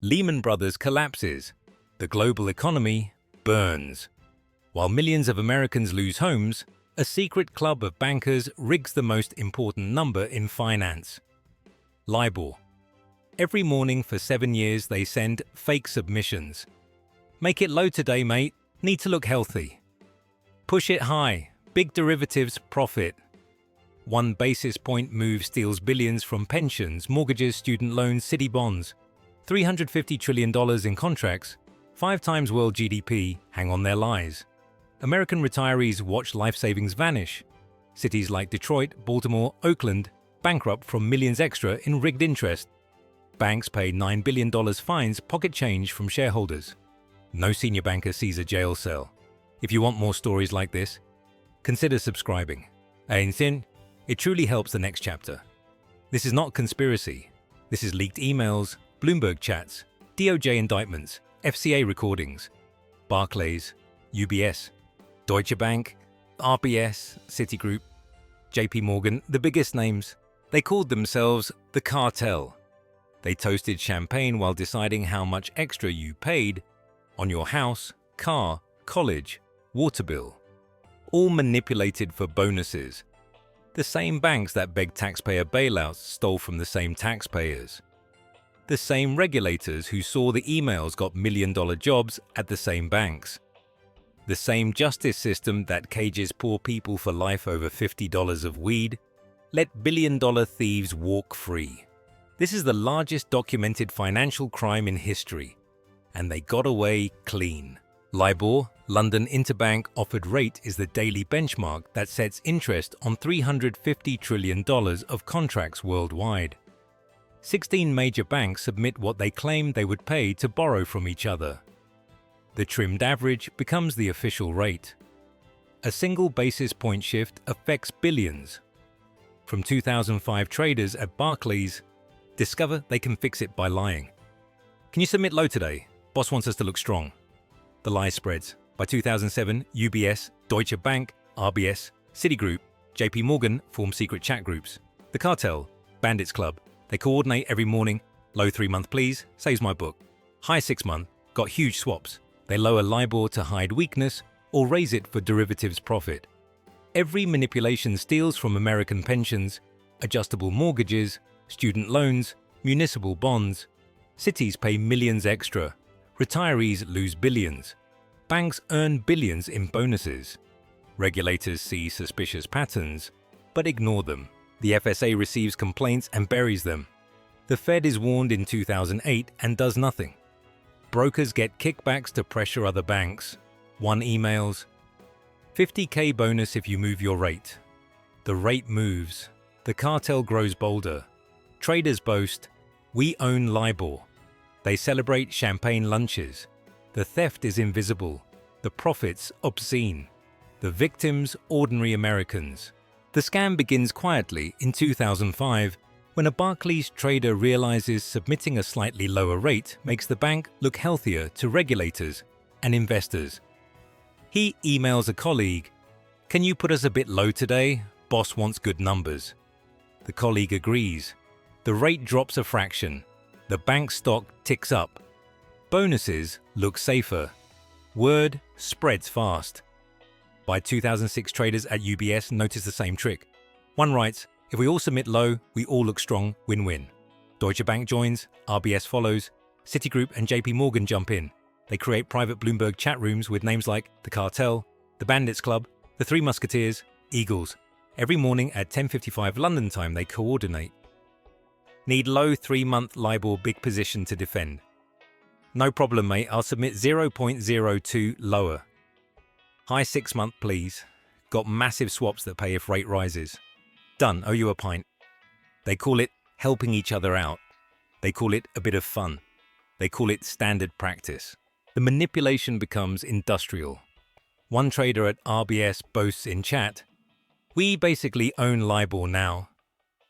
Lehman Brothers collapses. The global economy burns. While millions of Americans lose homes, a secret club of bankers rigs the most important number in finance: LIBOR. Every morning for 7 years they send fake submissions. Make it low today, mate. Need to look healthy. Push it high. Big derivatives profit. 1 basis point move steals billions from pensions, mortgages, student loans, city bonds. $350 trillion in contracts, 5 times world GDP, hang on their lies. American retirees watch life savings vanish. Cities like Detroit, Baltimore, Oakland bankrupt from millions extra in rigged interest. Banks pay $9 billion fines, pocket change from shareholders. No senior banker sees a jail cell. If you want more stories like this, consider subscribing. It truly helps the next chapter. This is not conspiracy. This is leaked emails, Bloomberg chats, DOJ indictments, FCA recordings. Barclays, UBS, Deutsche Bank, RBS, Citigroup, JP Morgan, the biggest names. They called themselves the cartel. They toasted champagne while deciding how much extra you paid on your house, car, college, water bill. All manipulated for bonuses. The same banks that begged taxpayer bailouts stole from the same taxpayers. The same regulators who saw the emails got million-dollar jobs at the same banks. The same justice system that cages poor people for life over $50 of weed let billion-dollar thieves walk free. This is the largest documented financial crime in history, and they got away clean. LIBOR, London Interbank Offered Rate, is the daily benchmark that sets interest on $350 trillion of contracts worldwide. 16 major banks submit what they claim they would pay to borrow from each other. The trimmed average becomes the official rate. A single basis point shift affects billions. From 2005 traders at Barclays discover they can fix it by lying. Can you submit low today? Boss wants us to look strong. The lie spreads. By 2007, UBS, Deutsche Bank, RBS, Citigroup, JP Morgan form secret chat groups. The cartel, Bandits Club. They coordinate every morning. Low 3-month please, saves my book. High 6-month, got huge swaps. They lower LIBOR to hide weakness or raise it for derivatives profit. Every manipulation steals from American pensions, adjustable mortgages, student loans, municipal bonds. Cities pay millions extra. Retirees lose billions. Banks earn billions in bonuses. Regulators see suspicious patterns, but ignore them. The FSA receives complaints and buries them. The Fed is warned in 2008 and does nothing. Brokers get kickbacks to pressure other banks. 1 emails. $50K bonus if you move your rate. The rate moves. The cartel grows bolder. Traders boast, "We own LIBOR." They celebrate champagne lunches. The theft is invisible. The profits obscene. The victims ordinary Americans. The scam begins quietly in 2005 when a Barclays trader realizes submitting a slightly lower rate makes the bank look healthier to regulators and investors. He emails a colleague, "Can you put us a bit low today? Boss wants good numbers." The colleague agrees. The rate drops a fraction. The bank stock ticks up. Bonuses look safer. Word spreads fast. By 2006, traders at UBS notice the same trick. One writes, "If we all submit low, we all look strong, win-win." Deutsche Bank joins, RBS follows, Citigroup and JP Morgan jump in. They create private Bloomberg chat rooms with names like the Cartel, the Bandits Club, the Three Musketeers, Eagles. Every morning at 10:55 London time, they coordinate. Need low 3-month LIBOR big position to defend. No problem, mate. I'll submit 0.02 lower. High 6-month, please. Got massive swaps that pay if rate rises. Done. Owe you a pint. They call it helping each other out. They call it a bit of fun. They call it standard practice. The manipulation becomes industrial. One trader at RBS boasts in chat, "We basically own LIBOR now."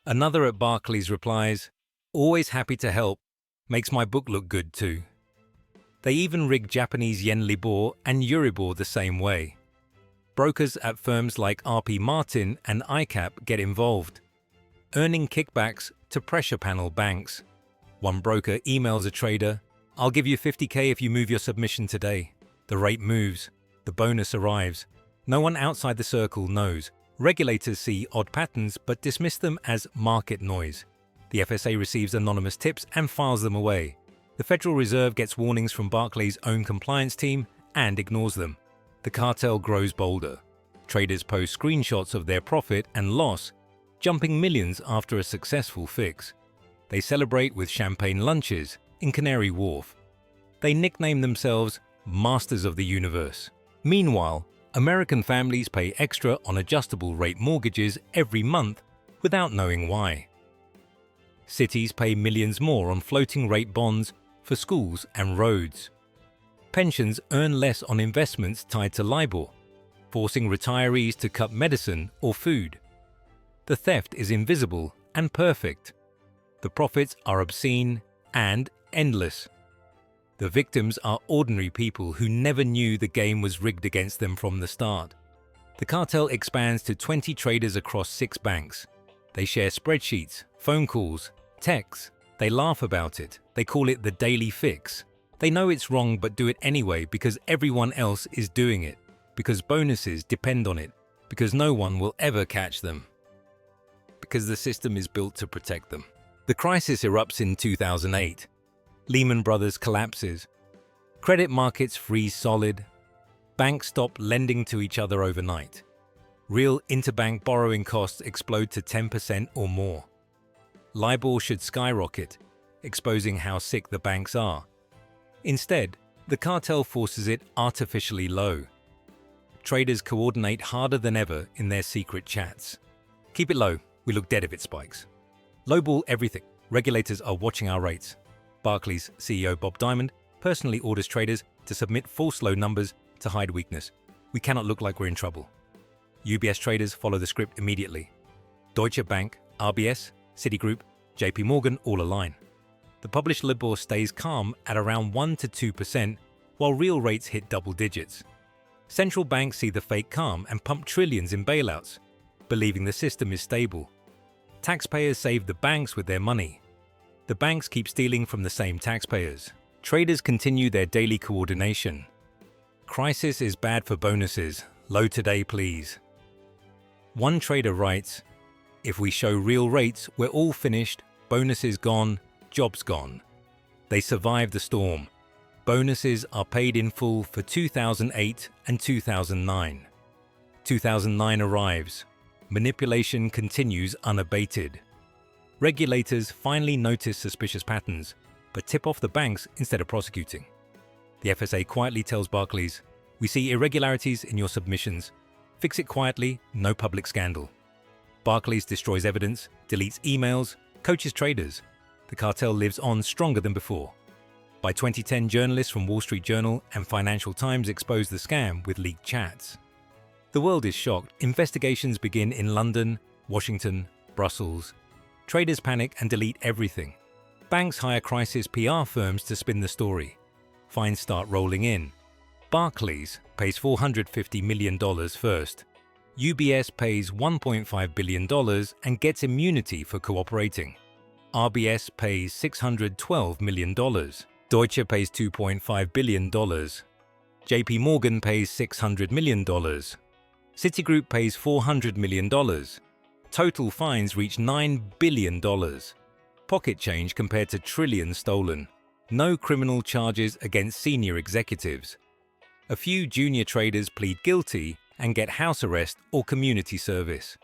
Another at Barclays replies, "Always happy to help. Makes my book look good too." They even rig Japanese yen LIBOR and Euribor the same way. Brokers at firms like RP Martin and ICAP get involved, earning kickbacks to pressure panel banks. One broker emails a trader, I'll give you 50K if you move your submission today. The rate moves. The bonus arrives. No one outside the circle knows. Regulators see odd patterns but dismiss them as market noise. The FSA receives anonymous tips and files them away. The Federal Reserve gets warnings from Barclays' own compliance team and ignores them. The cartel grows bolder. Traders post screenshots of their profit and loss, jumping millions after a successful fix. They celebrate with champagne lunches in Canary Wharf. They nickname themselves Masters of the Universe. Meanwhile, American families pay extra on adjustable rate mortgages every month without knowing why. Cities pay millions more on floating rate bonds for schools and roads. Pensions earn less on investments tied to LIBOR, forcing retirees to cut medicine or food. The theft is invisible and perfect. The profits are obscene and endless. The victims are ordinary people who never knew the game was rigged against them from the start. The cartel expands to 20 traders across 6 banks. They share spreadsheets, phone calls, texts. They laugh about it. They call it the daily fix. They know it's wrong but do it anyway because everyone else is doing it, because bonuses depend on it, because no one will ever catch them, because the system is built to protect them. The crisis erupts in 2008. Lehman Brothers collapses. Credit markets freeze solid. Banks stop lending to each other overnight. Real interbank borrowing costs explode to 10% or more. LIBOR should skyrocket, exposing how sick the banks are. Instead, the cartel forces it artificially low. Traders coordinate harder than ever in their secret chats. Keep it low, we look dead if it spikes. Lowball everything. Regulators are watching our rates. Barclays CEO Bob Diamond personally orders traders to submit false low numbers to hide weakness. We cannot look like we're in trouble. UBS traders follow the script immediately. Deutsche Bank, RBS, Citigroup, JP Morgan all align. The published LIBOR stays calm at around 1 to 2%, while real rates hit double digits. Central banks see the fake calm and pump trillions in bailouts, believing the system is stable. Taxpayers save the banks with their money. The banks keep stealing from the same taxpayers. Traders continue their daily coordination. Crisis is bad for bonuses. Low today, please. One trader writes, "If we show real rates, we're all finished. Bonuses gone, jobs gone." They survive the storm. Bonuses are paid in full for 2008 and 2009. 2009 arrives. Manipulation continues unabated. Regulators finally notice suspicious patterns, but tip off the banks instead of prosecuting. The FSA quietly tells Barclays, "We see irregularities in your submissions. Fix it quietly, no public scandal." Barclays destroys evidence, deletes emails, coaches traders. The cartel lives on stronger than before. By 2010, journalists from Wall Street Journal and Financial Times expose the scam with leaked chats. The world is shocked. Investigations begin in London, Washington, Brussels. Traders panic and delete everything. Banks hire crisis PR firms to spin the story. Fines start rolling in. Barclays pays $450 million first. UBS pays $1.5 billion and gets immunity for cooperating. RBS pays $612 million. Deutsche pays $2.5 billion. JP Morgan pays $600 million. Citigroup pays $400 million. Total fines reach $9 billion. Pocket change compared to trillions stolen. No criminal charges against senior executives. A few junior traders plead guilty and get house arrest or community service.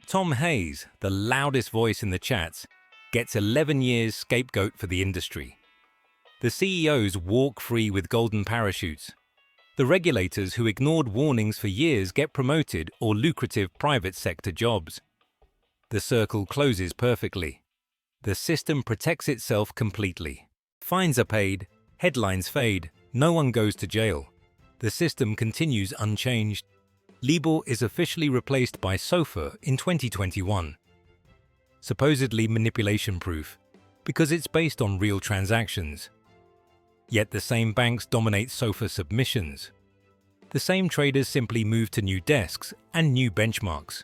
Tom Hayes, the loudest voice in the chats, gets 11 years scapegoat for the industry. The CEOs walk free with golden parachutes. The regulators who ignored warnings for years get promoted or lucrative private sector jobs. The circle closes perfectly. The system protects itself completely. Fines are paid, headlines fade, no one goes to jail. The system continues unchanged. LIBOR is officially replaced by SOFR in 2021. Supposedly manipulation-proof, because it's based on real transactions. Yet the same banks dominate SOFR submissions. The same traders simply move to new desks and new benchmarks.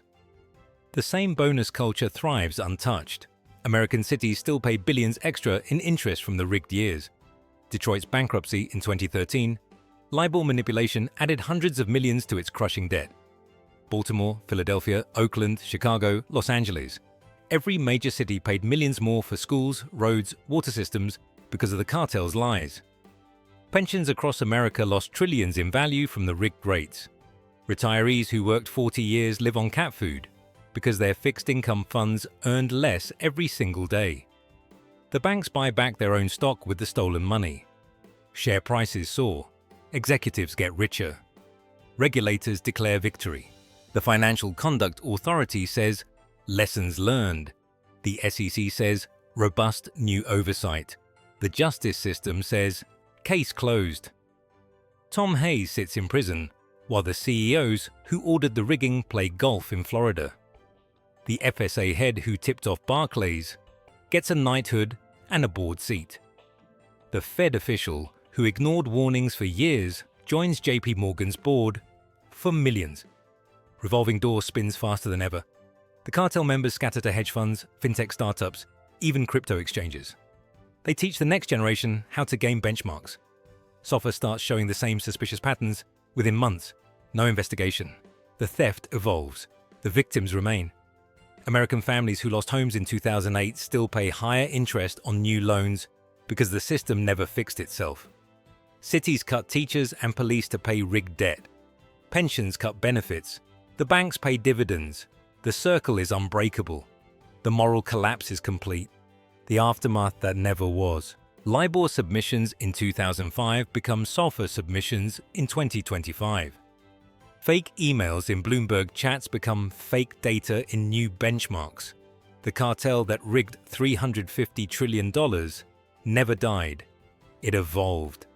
The same bonus culture thrives untouched. American cities still pay billions extra in interest from the rigged years. Detroit's bankruptcy in 2013, LIBOR manipulation added hundreds of millions to its crushing debt. Baltimore, Philadelphia, Oakland, Chicago, Los Angeles. Every major city paid millions more for schools, roads, water systems because of the cartel's lies. Pensions across America lost trillions in value from the rigged rates. Retirees who worked 40 years live on cat food because their fixed income funds earned less every single day. The banks buy back their own stock with the stolen money. Share prices soar. Executives get richer. Regulators declare victory. The Financial Conduct Authority says, lessons learned. The SEC says, robust new oversight. The justice system says, case closed. Tom Hayes sits in prison, while the CEOs who ordered the rigging play golf in Florida. The FSA head who tipped off Barclays gets a knighthood and a board seat. The Fed official who ignored warnings for years joins JP Morgan's board for millions. Revolving door spins faster than ever. The cartel members scatter to hedge funds, fintech startups, even crypto exchanges. They teach the next generation how to game benchmarks. SOFR starts showing the same suspicious patterns within months. No investigation. The theft evolves. The victims remain. American families who lost homes in 2008 still pay higher interest on new loans because the system never fixed itself. Cities cut teachers and police to pay rigged debt. Pensions cut benefits. The banks pay dividends. The circle is unbreakable. The moral collapse is complete. The aftermath that never was. LIBOR submissions in 2005 become SOFR submissions in 2025. Fake emails in Bloomberg chats become fake data in new benchmarks. The cartel that rigged $350 trillion never died. It evolved.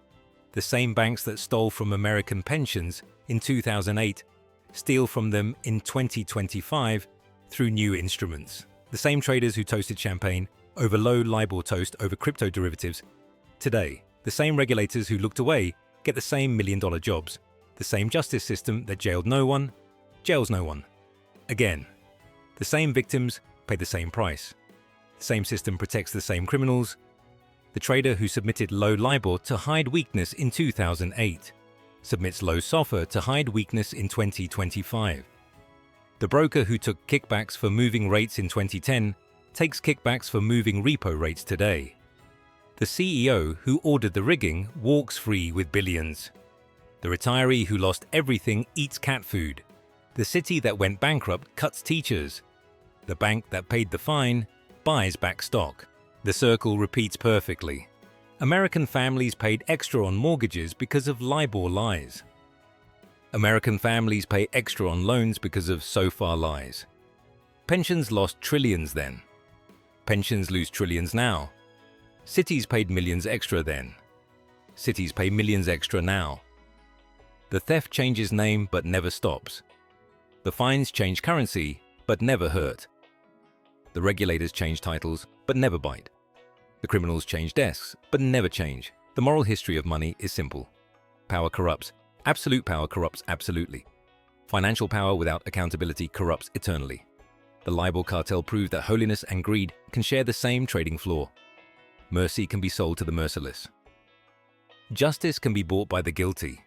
The same banks that stole from American pensions in 2008 steal from them in 2025 through new instruments. The same traders who toasted champagne over low LIBOR toast over crypto derivatives. Today, the same regulators who looked away get the same million-dollar jobs. The same justice system that jailed no one, jails no one. Again, the same victims pay the same price. The same system protects the same criminals. The trader who submitted low LIBOR to hide weakness in 2008 submits low SOFR to hide weakness in 2025. The broker who took kickbacks for moving rates in 2010 takes kickbacks for moving repo rates today. The CEO who ordered the rigging walks free with billions. The retiree who lost everything eats cat food. The city that went bankrupt cuts teachers. The bank that paid the fine buys back stock. The circle repeats perfectly. American families paid extra on mortgages because of LIBOR lies. American families pay extra on loans because of SOFR lies. Pensions lost trillions then. Pensions lose trillions now. Cities paid millions extra then. Cities pay millions extra now. The theft changes name but never stops. The fines change currency but never hurt. The regulators change titles but never bite. The criminals change desks but never change. The moral history of money is simple. Power corrupts. Absolute power corrupts absolutely. Financial power without accountability corrupts eternally. The LIBOR cartel proved that holiness and greed can share the same trading floor. Mercy can be sold to the merciless. Justice can be bought by the guilty.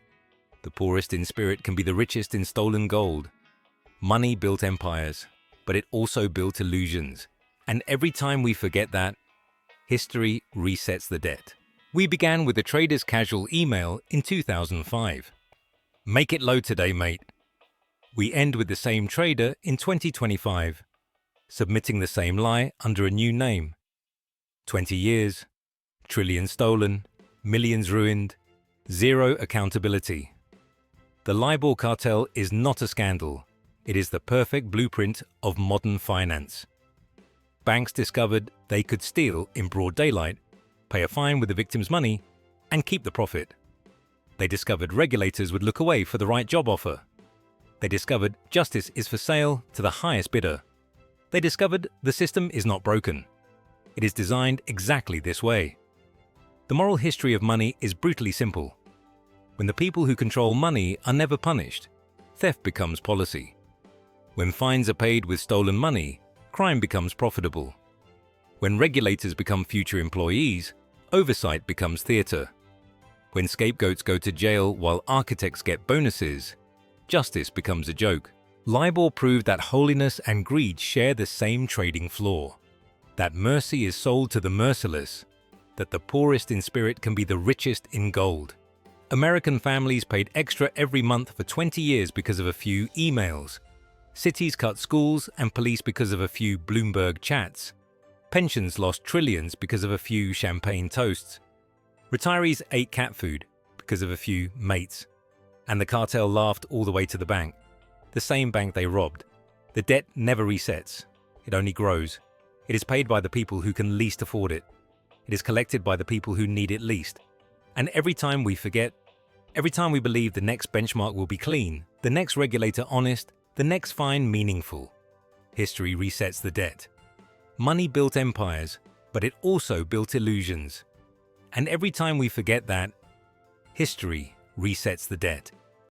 The poorest in spirit can be the richest in stolen gold. Money built empires, but it also built illusions. And every time we forget that, history resets the debt. We began with a trader's casual email in 2005. Make it low today, mate. We end with the same trader in 2025, submitting the same lie under a new name. 20 years, trillions stolen, millions ruined, zero accountability. The LIBOR cartel is not a scandal. It is the perfect blueprint of modern finance. Banks discovered they could steal in broad daylight, pay a fine with the victim's money, and keep the profit. They discovered regulators would look away for the right job offer. They discovered justice is for sale to the highest bidder. They discovered the system is not broken. It is designed exactly this way. The moral history of money is brutally simple. When the people who control money are never punished, theft becomes policy. When fines are paid with stolen money, crime becomes profitable. When regulators become future employees, oversight becomes theater. When scapegoats go to jail while architects get bonuses, justice becomes a joke. LIBOR proved that holiness and greed share the same trading floor, that mercy is sold to the merciless, that the poorest in spirit can be the richest in gold. American families paid extra every month for 20 years because of a few emails. Cities cut schools and police because of a few Bloomberg chats. Pensions lost trillions because of a few champagne toasts. Retirees ate cat food because of a few mates. And the cartel laughed all the way to the bank. The same bank they robbed. The debt never resets. It only grows. It is paid by the people who can least afford it. It is collected by the people who need it least. And every time we forget, every time we believe the next benchmark will be clean, the next regulator honest, the next fine meaningful, history resets the debt. Money built empires, but it also built illusions. And every time we forget that, history resets the debt.